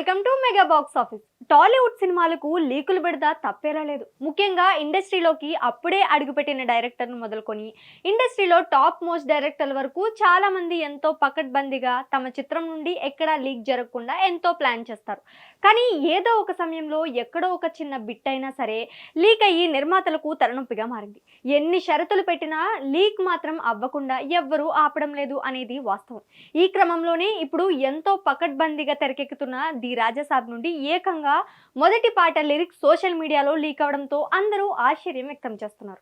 Welcome to mega box office. Tollywood సినిమాలకు లీకులు పెడతా తప్పేలా లేదు. ముఖ్యంగా ఇండస్ట్రీలోకి అప్పుడే అడుగుపెట్టిన డైరెక్టర్ను మొదలుకొని ఇండస్ట్రీలో టాప్ మోస్ట్ డైరెక్టర్ల వరకు చాలా మంది ఎంతో పకడ్బందీగా తమ చిత్రం నుండి ఎక్కడా లీక్ జరగకుండా ఎంతో ప్లాన్ చేస్తారు. కానీ ఏదో ఒక సమయంలో ఎక్కడో ఒక చిన్న బిట్ అయినా సరే లీక్ అయ్యి నిర్మాతలకు తలనొప్పిగా మారింది. ఎన్ని షరతులు పెట్టినా లీక్ మాత్రం అవ్వకుండా ఎవ్వరూ ఆపడం లేదు అనేది వాస్తవం. ఈ క్రమంలోనే ఇప్పుడు ఎంతో పకడ్బందీగా తెరకెక్కుతున్న ది రాజాసాబ్ నుండి ఏకంగా మొదటి పాట లిరిక్స్ సోషల్ మీడియాలో లీక్ అవడంతో అందరూ ఆశ్చర్యం వ్యక్తం చేస్తున్నారు.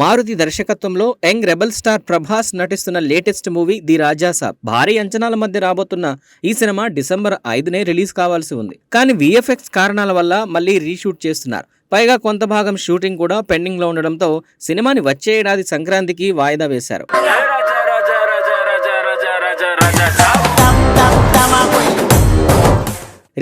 మారుతి దర్శకత్వంలో యంగ్ రెబల్ స్టార్ ప్రభాస్ నటిస్తున్న లేటెస్ట్ మూవీ ది రాజాసాబ్. భారీ అంచనాల మధ్య రాబోతున్న ఈ సినిమా డిసెంబర్ 5నే రిలీజ్ కావాల్సి ఉంది. కానీ VFX కారణాల వల్ల మళ్ళీ రీషూట్ చేస్తున్నారు. పైగా కొంత భాగం షూటింగ్ కూడా పెండింగ్ లో ఉండడంతో సినిమాని వచ్చే ఏడాది సంక్రాంతికి వాయిదా వేశారు.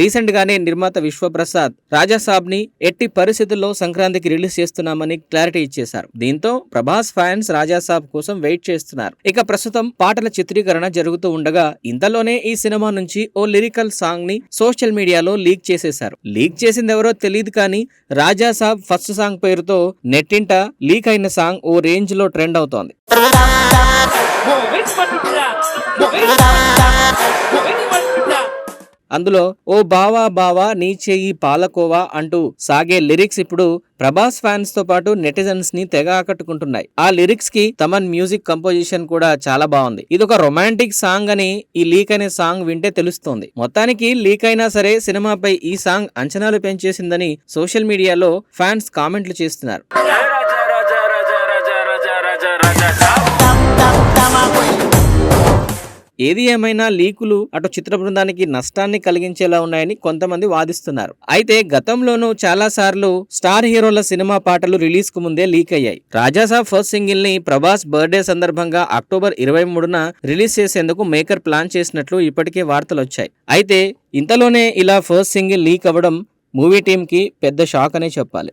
రీసెంట్ గానే నిర్మాత విశ్వప్రసాద్ రాజాసాబ్ ని ఎట్టి పరిస్థితుల్లో సంక్రాంతికి రిలీజ్ చేస్తున్నామని క్లారిటీ ఇచ్చేశారు. దీంతో ప్రభాస్ ఫ్యాన్స్ రాజాసాబ్ కోసం వెయిట్ చేస్తున్నారు. ఇక ప్రస్తుతం పాటల చిత్రీకరణ జరుగుతూ ఉండగా ఇంతలోనే ఈ సినిమా నుంచి ఓ లిరికల్ సాంగ్ ని సోషల్ మీడియాలో లీక్ చేసేశారు. లీక్ చేసింది ఎవరో తెలియదు కానీ రాజాసాబ్ ఫస్ట్ సాంగ్ పేరుతో నెట్టింట లీక్ అయిన సాంగ్ ఓ రేంజ్ లో ట్రెండ్ అవుతోంది. అందులో ఓ బావా బావా నీ చెయ్యి పాలకోవా అంటూ సాగే లిరిక్స్ ఇప్పుడు ప్రభాస్ ఫ్యాన్స్ తో పాటు నెటిజన్స్ ని తెగ ఆకట్టుకుంటున్నాయి. ఆ లిరిక్స్ కి తమన్ మ్యూజిక్ కంపోజిషన్ కూడా చాలా బాగుంది. ఇదొక రొమాంటిక్ సాంగ్ అని ఈ లీక్ అనే సాంగ్ వింటే తెలుస్తోంది. మొత్తానికి లీక్ అయినా సరే సినిమాపై ఈ సాంగ్ అంచనాలు పెంచేసిందని సోషల్ మీడియాలో ఫ్యాన్స్ కామెంట్లు చేస్తున్నారు. ఏది ఏమైనా లీకులు అటు చిత్ర బృందానికి నష్టాన్ని కలిగించేలా ఉన్నాయని కొంతమంది వాదిస్తున్నారు. అయితే గతంలోనూ చాలా సార్లు స్టార్ హీరోల సినిమా పాటలు రిలీజ్ కు ముందే లీక్ అయ్యాయి. రాజాసాబ్ ఫస్ట్ సింగిల్ ని ప్రభాస్ బర్త్డే సందర్భంగా అక్టోబర్ 23న రిలీజ్ చేసేందుకు మేకర్ ప్లాన్ చేసినట్లు ఇప్పటికే వార్తలు వచ్చాయి. అయితే ఇంతలోనే ఇలా ఫస్ట్ సింగిల్ లీక్ అవ్వడం మూవీ టీమ్ కి పెద్ద షాక్ అనే చెప్పాలి.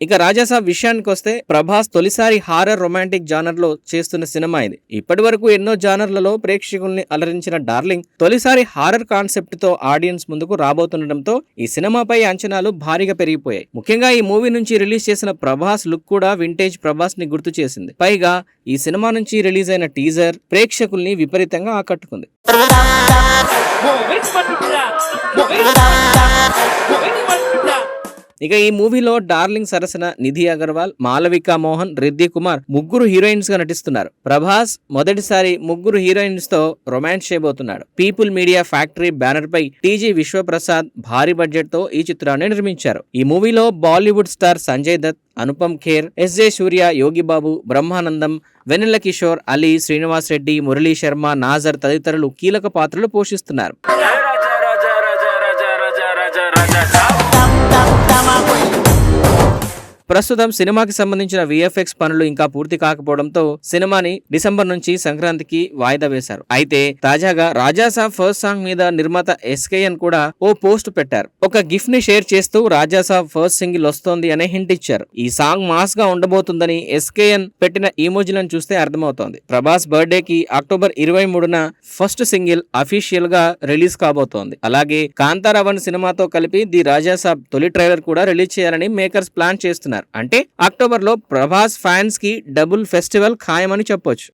ఇక రాజాసాబ్ విషయానికి వస్తే ప్రభాస్ తొలిసారి హారర్ రొమాంటిక్ జానర్ లో చేస్తున్న సినిమా ఇది. ఇప్పటి వరకు ఎన్నో జానర్లలో ప్రేక్షకుల్ని అలరించిన డార్లింగ్ తొలిసారి హారర్ కాన్సెప్ట్ తో ఆడియన్స్ ముందుకు రాబోతుండటంతో ఈ సినిమాపై అంచనాలు భారీగా పెరిగిపోయాయి. ముఖ్యంగా ఈ మూవీ నుంచి రిలీజ్ చేసిన ప్రభాస్ లుక్ కూడా వింటేజ్ ప్రభాస్ ని గుర్తు చేసింది. పైగా ఈ సినిమా నుంచి రిలీజ్ అయిన టీజర్ ప్రేక్షకుల్ని విపరీతంగా ఆకట్టుకుంది. ఇక ఈ మూవీలో డార్లింగ్ సరసన నిధి అగర్వాల్, మాలవికా మోహన్, రిద్ది కుమార్ ముగ్గురు హీరోయిన్స్ గా నటిస్తున్నారు. ప్రభాస్ మొదటిసారి ముగ్గురు హీరోయిన్స్ తో రొమాన్స్ చేయబోతున్నాడు. పీపుల్ మీడియా ఫ్యాక్టరీ బ్యానర్ పై టీజీ విశ్వప్రసాద్ భారీ బడ్జెట్ తో ఈ చిత్రాన్ని నిర్మించారు. ఈ మూవీలో బాలీవుడ్ స్టార్ సంజయ్ దత్, అనుపమ్ ఖేర్, ఎస్జే సూర్య, యోగిబాబు, బ్రహ్మానందం, వెన్నెల కిషోర్, అలీ, శ్రీనివాస్ రెడ్డి, మురళీ శర్మ, నాజర్ తదితరులు కీలక పాత్రలు పోషిస్తున్నారు. ప్రస్తుతం సినిమాకి సంబంధించిన VFX పనులు ఇంకా పూర్తి కాకపోవడంతో సినిమాని డిసెంబర్ నుంచి సంక్రాంతికి వాయిదా వేశారు. అయితే తాజాగా రాజాసాబ్ ఫస్ట్ సాంగ్ మీద నిర్మాత SKN కూడా ఓ పోస్ట్ పెట్టారు. ఒక గిఫ్ట్ ని షేర్ చేస్తూ రాజాసాబ్ ఫస్ట్ సింగిల్ వస్తోంది అనే హింట్ ఇచ్చారు. ఈ సాంగ్ మాస్ గా ఉండబోతుందని SKN పెట్టిన ఈమోజీలను చూస్తే అర్థమవుతోంది. ప్రభాస్ బర్త్డే కి అక్టోబర్ 23న ఫస్ట్ సింగిల్ అఫీషియల్ గా రిలీజ్ కాబోతోంది. అలాగే కాంతారా 1 సినిమాతో కలిపి ది రాజాసాబ్ తొలి ట్రైలర్ కూడా రిలీజ్ చేయాలని మేకర్స్ ప్లాన్ చేస్తున్నారు. అంటే అక్టోబర్ లో ప్రభాస్ ఫ్యాన్స్ కి డబుల్ ఫెస్టివల్ ఖాయమని చెప్పొచ్చు.